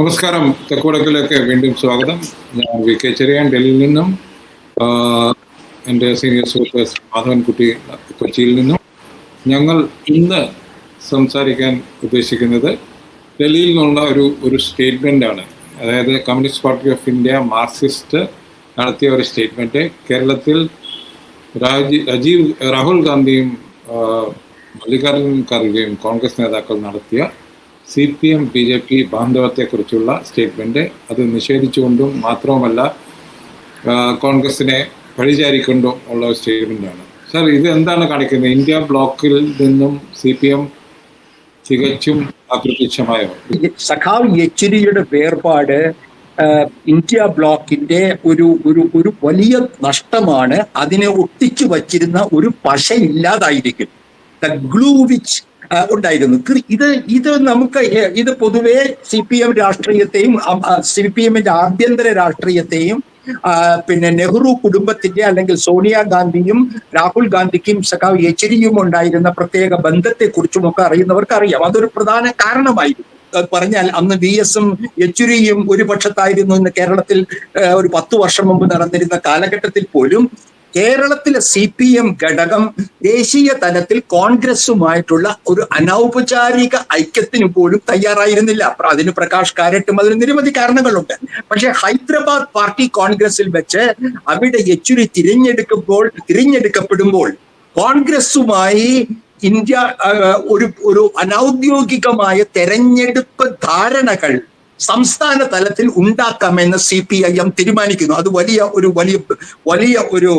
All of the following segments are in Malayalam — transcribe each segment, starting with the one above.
നമസ്കാരം. തെക്കുവടക്കിലേക്ക് വീണ്ടും സ്വാഗതം. ഞാൻ വി കെ ചെറിയാൻ, ഡൽഹിയിൽ നിന്നും. എൻ്റെ സീനിയർ സുഹൃത്ത് മാധവൻകുട്ടി കൊച്ചിയിൽ നിന്നും. ഞങ്ങൾ ഇന്ന് സംസാരിക്കാൻ ഉദ്ദേശിക്കുന്നത് ഡൽഹിയിൽ നിന്നുള്ള ഒരു സ്റ്റേറ്റ്മെൻ്റാണ്. അതായത് communist party of India Marxist നടത്തിയ ഒരു സ്റ്റേറ്റ്മെൻറ്റ്. കേരളത്തിൽ രാഹുൽ ഗാന്ധിയും മല്ലികാർജുൻ ഖാർഗെയും കോൺഗ്രസ് നേതാക്കൾ നടത്തിയ CPM BJP ബാന്ധവത്തെക്കുറിച്ചുള്ള സ്റ്റേറ്റ്മെൻറ്റ്. അത് നിഷേധിച്ചുകൊണ്ടും മാത്രവുമല്ല കോൺഗ്രസിനെ പഴിചാരിക്കൊണ്ടും ഉള്ള സ്റ്റേറ്റ്മെൻറ്റാണ്. സാർ, ഇത് എന്താണ് കാണിക്കുന്നത്? ഇന്ത്യ ബ്ലോക്കിൽ നിന്നും CPM തികച്ചും അപ്രത്യക്ഷമായോ? സഖാവ് യെച്ചൂരിയുടെ വേർപാട് ഇന്ത്യ ബ്ലോക്കിന്റെ ഒരു വലിയ നഷ്ടമാണ്. അതിനെ ഒട്ടിച്ചു വച്ചിരുന്ന ഒരു പശ ഇല്ലാതായിരിക്കും. ദ ഗ്ലൂ വിച്ച് ഉണ്ടായിരുന്നു. ഇത് നമുക്ക് ഇത് പൊതുവെ CPM രാഷ്ട്രീയത്തെയും CPMന്റെ ആഭ്യന്തര രാഷ്ട്രീയത്തെയും പിന്നെ നെഹ്റു കുടുംബത്തിന്റെ അല്ലെങ്കിൽ സോണിയാഗാന്ധിയും രാഹുൽ ഗാന്ധിക്കും സഖാവ് യെച്ചൂരിയും ഉണ്ടായിരുന്ന പ്രത്യേക ബന്ധത്തെക്കുറിച്ചുമൊക്കെ അറിയുന്നവർക്ക് അറിയാം. അതൊരു പ്രധാന കാരണമായിരുന്നു. പറഞ്ഞാൽ അന്ന് VS-ഉം യെച്ചൂരിയും ഒരു പക്ഷത്തായിരുന്നു എന്ന് കേരളത്തിൽ ഒരു 10 വർഷം മുമ്പ് നടന്നിരുന്ന കാലഘട്ടത്തിൽ പോലും കേരളത്തിലെ CPM ഘടകം ദേശീയ തലത്തിൽ കോൺഗ്രസുമായിട്ടുള്ള ഒരു അനൗപചാരിക ഐക്യത്തിന് പോലും തയ്യാറായിരുന്നില്ല. അതിന് പ്രകാശ് കാരട്ടും അതിന് നിരവധി കാരണങ്ങളുണ്ട്. പക്ഷെ ഹൈദരാബാദ് പാർട്ടി കോൺഗ്രസിൽ വെച്ച് അവിടെ യെച്ചൂരി തിരഞ്ഞെടുക്കപ്പെടുമ്പോൾ കോൺഗ്രസുമായി ഇന്ത്യ ഒരു അനൗദ്യോഗികമായ തെരഞ്ഞെടുപ്പ് ധാരണകൾ സംസ്ഥാന തലത്തിൽ ഉണ്ടാക്കാമെന്ന് CPIM തീരുമാനിക്കുന്നു. അത് വലിയ ഒരു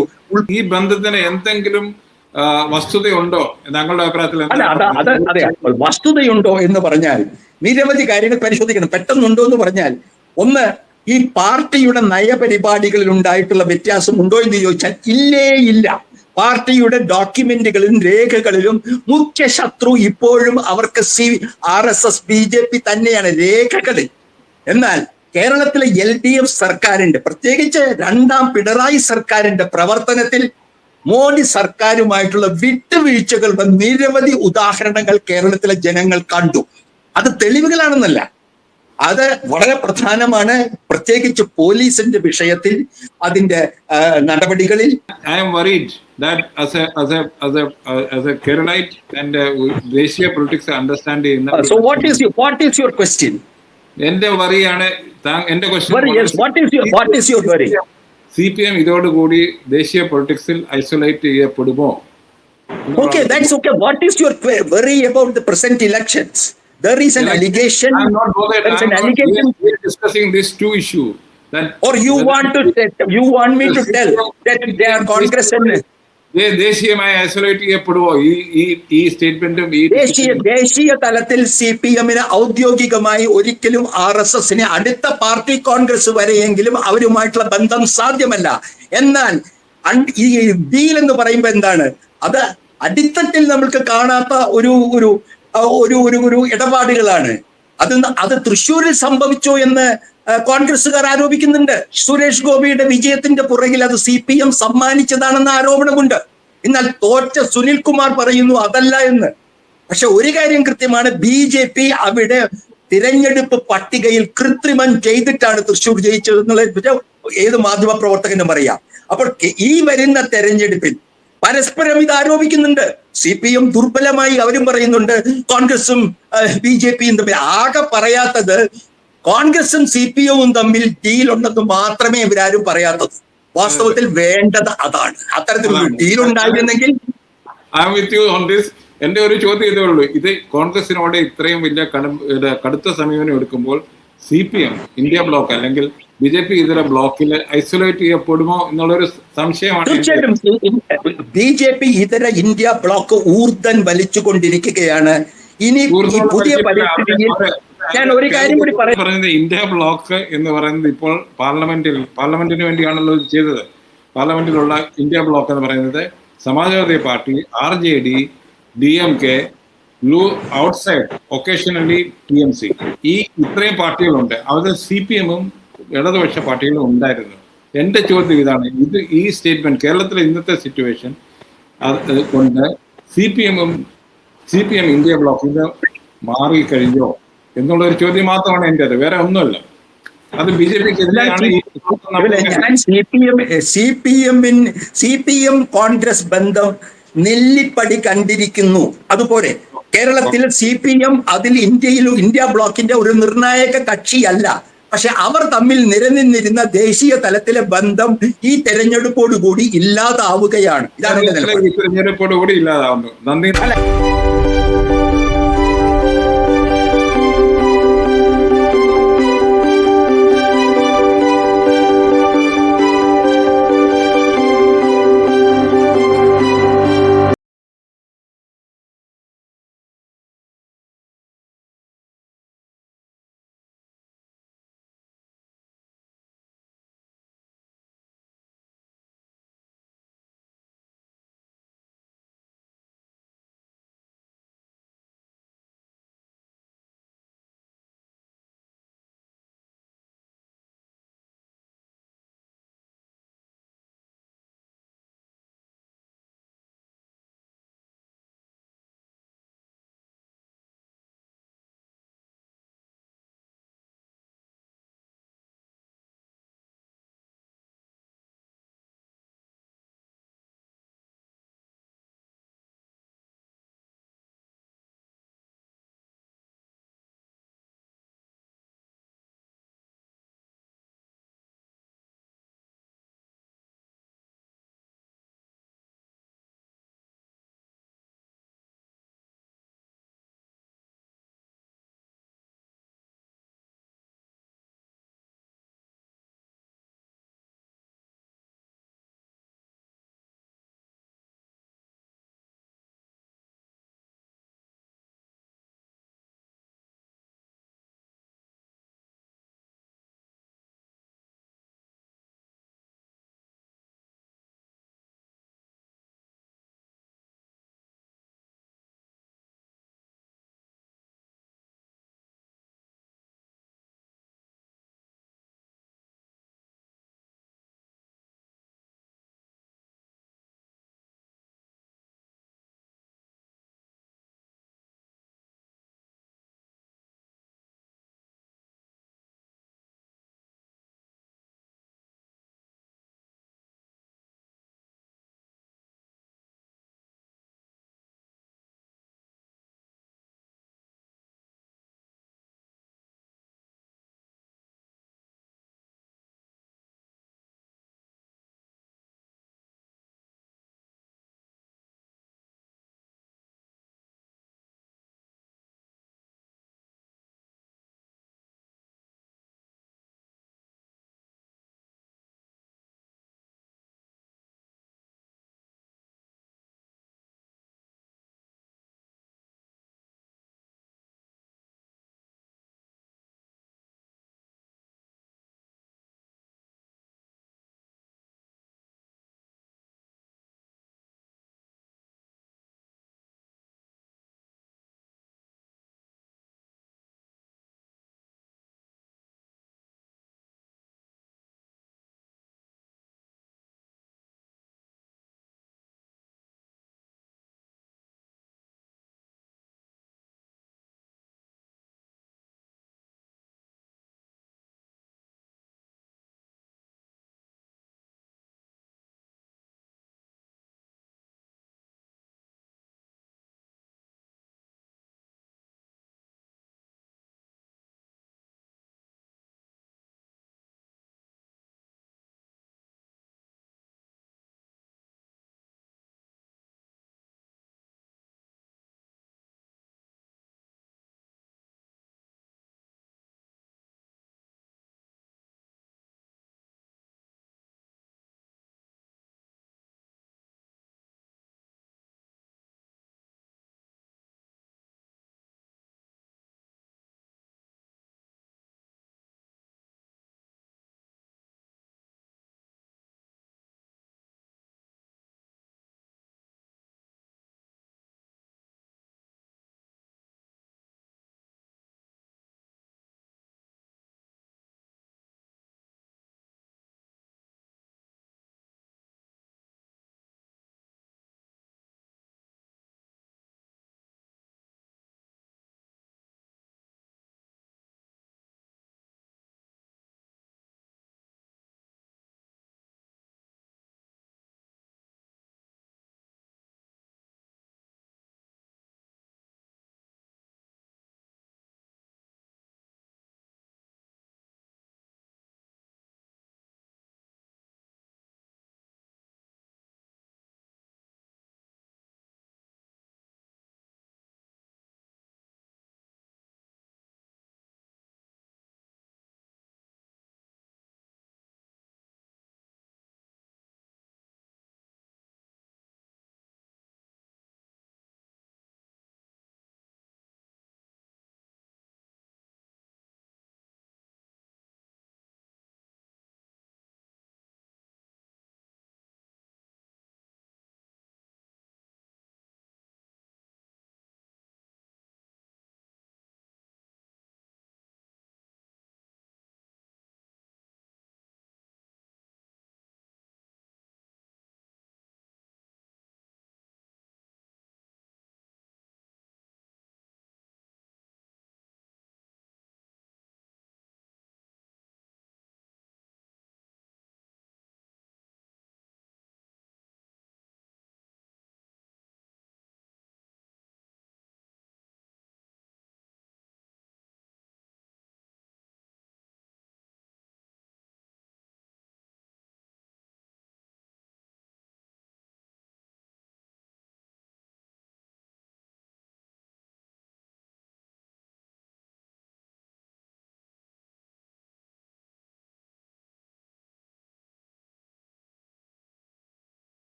ഈ ബന്ധത്തിന് എന്തെങ്കിലും വസ്തുതയുണ്ടോ താങ്കളുടെ അഭിപ്രായത്തിൽ? അതെ, വസ്തുതയുണ്ടോ എന്ന് പറഞ്ഞാൽ നിരവധി കാര്യങ്ങൾ പരിശോധിക്കണം. പെട്ടെന്നുണ്ടോ എന്ന് പറഞ്ഞാൽ, ഒന്ന്, ഈ പാർട്ടിയുടെ നയപരിപാടികളിൽ ഉണ്ടായിട്ടുള്ള വ്യത്യാസം ഉണ്ടോ എന്ന് ചോദിച്ചാൽ ഇല്ല. പാർട്ടിയുടെ ഡോക്യുമെന്റുകളിലും രേഖകളിലും മുഖ്യ ശത്രു ഇപ്പോഴും അവർക്ക് RSS BJP തന്നെയാണ് രേഖകളിൽ. എന്നാൽ കേരളത്തിലെ LDF സർക്കാരിന്റെ, പ്രത്യേകിച്ച് രണ്ടാം പിണറായി സർക്കാരിന്റെ പ്രവർത്തനത്തിൽ മോദി സർക്കാരുമായിട്ടുള്ള വിട്ടുവീഴ്ചകളുടെ നിരവധി ഉദാഹരണങ്ങൾ കേരളത്തിലെ ജനങ്ങൾ കണ്ടു. അത് തെളിവുകളാണെന്നല്ല, അത് വളരെ പ്രധാനമാണ്. പ്രത്യേകിച്ച് പോലീസിന്റെ വിഷയത്തിൽ അതിന്റെ നടപടികളിൽ. I am worried that as a Keralite and ദേശീയ പൊളിറ്റിക്സ് അണ്ടർസ്റ്റാൻഡ് ചെയ്യുന്ന. So what is your question? എന്റെ വറിയാണ് എന്റെ question. What is your worry? CPM ഇതോടുകൂടി ദേശീയ പൊളിറ്റിക്സിൽ isolate ചെയ്യപ്പെടുമോ? Okay, that's okay. What is your worry about the present elections? There is an allegation. I'm not bothered. There is an allegation. We are discussing these two issues. Or you want me to tell that they are Congress and ദേശീയമായി ഐസൊലേറ്റ് ചെയ്യപ്പെടുമോ ഈ സ്റ്റേറ്റ്മെന്റും? ദേശീയ തലത്തിൽ CPM-ന് ഔദ്യോഗികമായി ഒരിക്കലും RSS-നെ അടുത്ത പാർട്ടി കോൺഗ്രസ് വരെയെങ്കിലും അവരുമായിട്ടുള്ള ബന്ധം സാധ്യമല്ല. എന്നാൽ ഈ ഡീൽ എന്ന് പറയുമ്പോൾ എന്താണ്? അത് അടിത്തട്ടിൽ നമ്മൾക്ക് കാണാത്ത ഒരു ഇടപാടുകളാണ്. അത് തൃശ്ശൂരിൽ സംഭവിച്ചോ എന്ന് കോൺഗ്രസുകാർ ആരോപിക്കുന്നുണ്ട്. സുരേഷ് ഗോപിയുടെ വിജയത്തിന്റെ പുറകിൽ അത് CPM സമ്മാനിച്ചതാണെന്ന ആരോപണമുണ്ട്. എന്നാൽ തോറ്റ സുനിൽ കുമാർ പറയുന്നു അതല്ല എന്ന്. പക്ഷെ ഒരു കാര്യം കൃത്യമാണ്, BJP അവിടെ തിരഞ്ഞെടുപ്പ് പട്ടികയിൽ കൃത്രിമം ചെയ്തിട്ടാണ് തൃശ്ശൂർ ജയിച്ചത് എന്നുള്ളത് ഏത് മാധ്യമ പ്രവർത്തകനും അറിയാം. അപ്പോൾ ഈ വരുന്ന തെരഞ്ഞെടുപ്പിൽ പരസ്പരം ഇത് ആരോപിക്കുന്നുണ്ട്. CPM ദുർബലമായി അവരും പറയുന്നുണ്ട്, കോൺഗ്രസും BJP-യും തമ്മിൽ. ആകെ പറയാത്തത് കോൺഗ്രസും CPM-ഉം തമ്മിൽ ഡീൽ ഉണ്ടെന്ന് മാത്രമേ ഇവരാരും പറയാത്തത്. വാസ്തവത്തിൽ വേണ്ടത് അതാണ്. അത്തരത്തിലൊരു ഡീൽ ഉണ്ടായിരുന്നെങ്കിൽ. എന്റെ ഒരു ചോദ്യം ഇതേ ഉള്ളൂ. ഇത് കോൺഗ്രസിനോട് ഇത്രയും വലിയ കടുത്ത സമീപനം എടുക്കുമ്പോൾ CPM ഇന്ത്യ ബ്ലോക്ക് അല്ലെങ്കിൽ BJP ഇതര ബ്ലോക്കിൽ ഐസൊലേറ്റ് ചെയ്യപ്പെടുമോ എന്നുള്ളൊരു സംശയമാണ്. തീർച്ചയായിട്ടും BJP ഇതര ഇന്ത്യ ബ്ലോക്ക് ഊർദ്ധൻ വലിച്ചുകൊണ്ടിരിക്കുകയാണ്. ഇനി ഈ പുതിയ പരിസ്ഥിതിയിൽ ഞാൻ ഒരു കാര്യം കൂടി പറയുന്നത്, ഇന്ത്യ ബ്ലോക്ക് എന്ന് പറയുന്നത് ഇപ്പോൾ പാർലമെന്റിന് വേണ്ടിയാണല്ലോ ചെയ്തത്. പാർലമെന്റിലുള്ള ഇന്ത്യ ബ്ലോക്ക് എന്ന് പറയുന്നത് Samajwadi party, RJD, DMK, outside occasionally TMC, ഈ ഇത്രയും പാർട്ടികളുണ്ട്. അത് CPM-ഉം ഇടതുപക്ഷ പാർട്ടികളും ഉണ്ടായിരുന്നു. എന്റെ ചോദ്യം ഇതാണ്, ഈ സ്റ്റേറ്റ്മെന്റ് കേരളത്തിലെ ഇന്നത്തെ സിറ്റുവേഷൻ കൊണ്ട് CPM ഇന്ത്യ ബ്ലോക്കിൽ മാറിക്കഴിഞ്ഞോ? എന്നുള്ള ഒരു ചോദ്യം മാത്രമാണ് എൻ്റെ അത്, വേറെ ഒന്നുമല്ല. അത് ബി ജെ പിക്ക് എതിരെയാണ് ഈ ഞാൻ സി പി എം കോൺഗ്രസ് ബന്ധം നെല്ലിപ്പടി കണ്ടിരിക്കുന്നു. അതുപോലെ കേരളത്തിൽ സി പി എം അതിൽ ഇന്ത്യ ബ്ലോക്കിന്റെ ഒരു നിർണായക കക്ഷിയല്ല. പക്ഷെ അവർ തമ്മിൽ നിലനിന്നിരുന്ന ദേശീയ തലത്തിലെ ബന്ധം ഈ തെരഞ്ഞെടുപ്പോടുകൂടി ഇല്ലാതാവുകയാണ്. ഇതാണ് തെരഞ്ഞെടുപ്പോടുകൂടി ഇല്ലാതാവുന്നു. നന്ദി.